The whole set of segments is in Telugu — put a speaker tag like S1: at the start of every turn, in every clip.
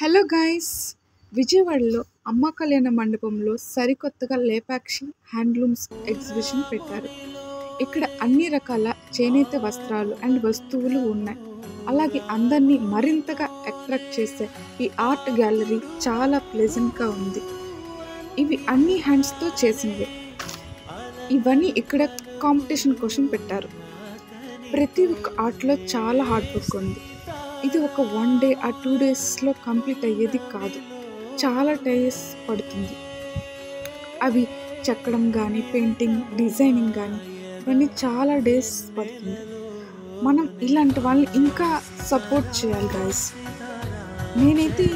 S1: Hello guys! విజయవాడలో అమ్మ కళ్యాణ మండపంలో సరికొత్తగా లేపాక్షి హ్యాండ్లూమ్స్ ఎగ్జిబిషన్ పెట్టారు. ఇక్కడ అన్ని రకాల చేనేత వస్త్రాలు అండ్ వస్తువులు ఉన్నాయి. అలాగే అందరినీ మరింతగా అట్రాక్ట్ చేసే ఈ ఆర్ట్ గ్యాలరీ చాలా ప్లెజెంట్గా ఉంది. ఇవి అన్ని హ్యాండ్స్తో చేసినవే. ఇవన్నీ ఇక్కడ కాంపిటీషన్ కోసం పెట్టారు. ప్రతి ఒక్క ఆర్ట్లో చాలా హార్డ్ వర్క్ ఉంది. ఇది ఒక 1 డే ఆ 2 డేస్లో కంప్లీట్ అయ్యేది కాదు. చాలా డేస్ పడుతుంది. అవి చెక్కడం కానీ, పెయింటింగ్, డిజైనింగ్ కానీ ఇవన్నీ చాలా డేస్ పడుతుంది. మనం ఇలాంటి వాళ్ళని ఇంకా సపోర్ట్ చేయాలి గైస్. నేనైతే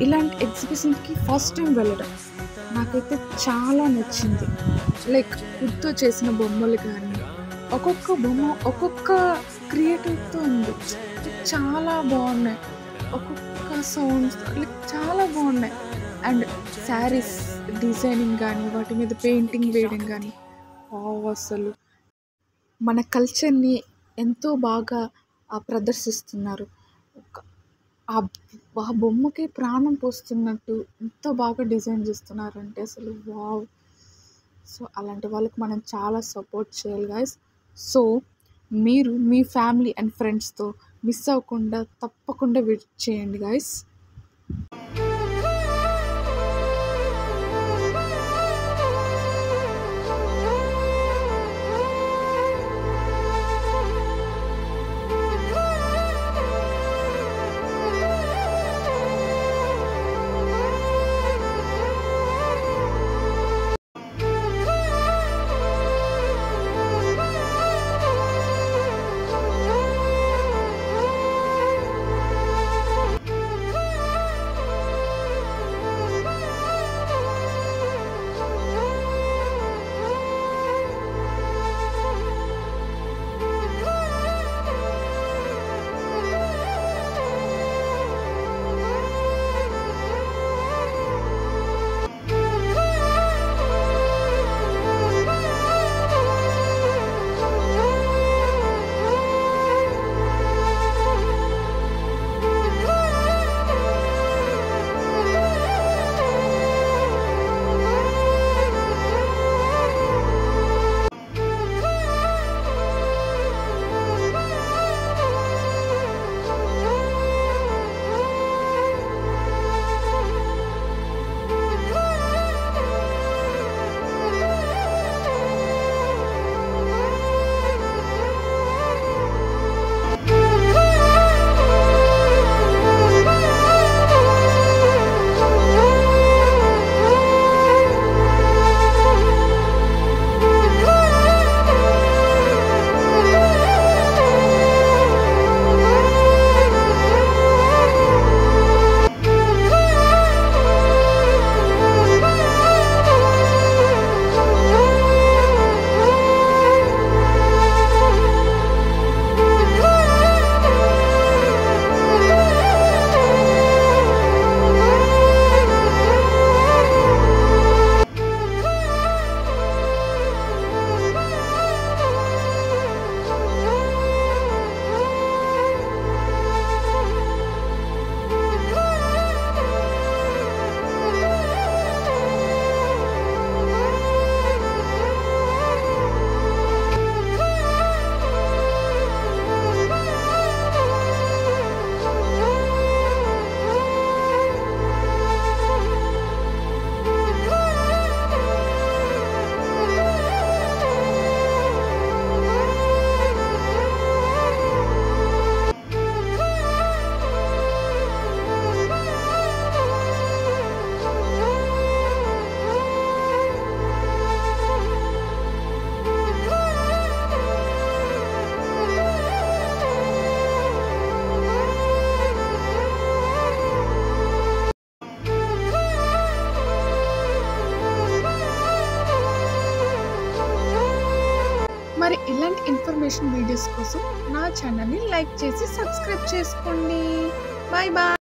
S1: ఇలాంటి ఎగ్జిబిషన్కి ఫస్ట్ టైం వెళ్ళడం. నాకైతే చాలా నచ్చింది. లైక్ వుడ్తో చేసిన బొమ్మలు కానీ, ఒక్కొక్క బొమ్మ ఒక్కొక్క క్రియేటివ్తో ఉంది. చాలా బాగున్నాయి. ఒక్కొక్క సౌండ్స్ లైక్ చాలా బాగున్నాయి. అండ్ శారీస్ డిజైనింగ్ కానీ, వాటి మీద పెయింటింగ్ వేయడం కానీ అసలు మన కల్చర్ని ఎంతో బాగా ప్రదర్శిస్తున్నారు. ఆ బొమ్మకి ప్రాణం పోస్తున్నట్టు ఎంతో బాగా డిజైన్ చేస్తున్నారంటే అసలు వావ్. సో అలాంటి వాళ్ళకి మనం చాలా సపోర్ట్ చేయాలి గైస్. సో మీరు మీ ఫ్యామిలీ అండ్ ఫ్రెండ్స్తో మిస్ అవ్వకుండా తప్పకుండా విజిట్ చేయండి గైస్. మరి ఇలాంటి ఇన్ఫర్మేషన్ వీడియోస్ కోసం నా ఛానల్ని లైక్ చేసి సబ్స్క్రైబ్ చేసుకోండి. Bye bye.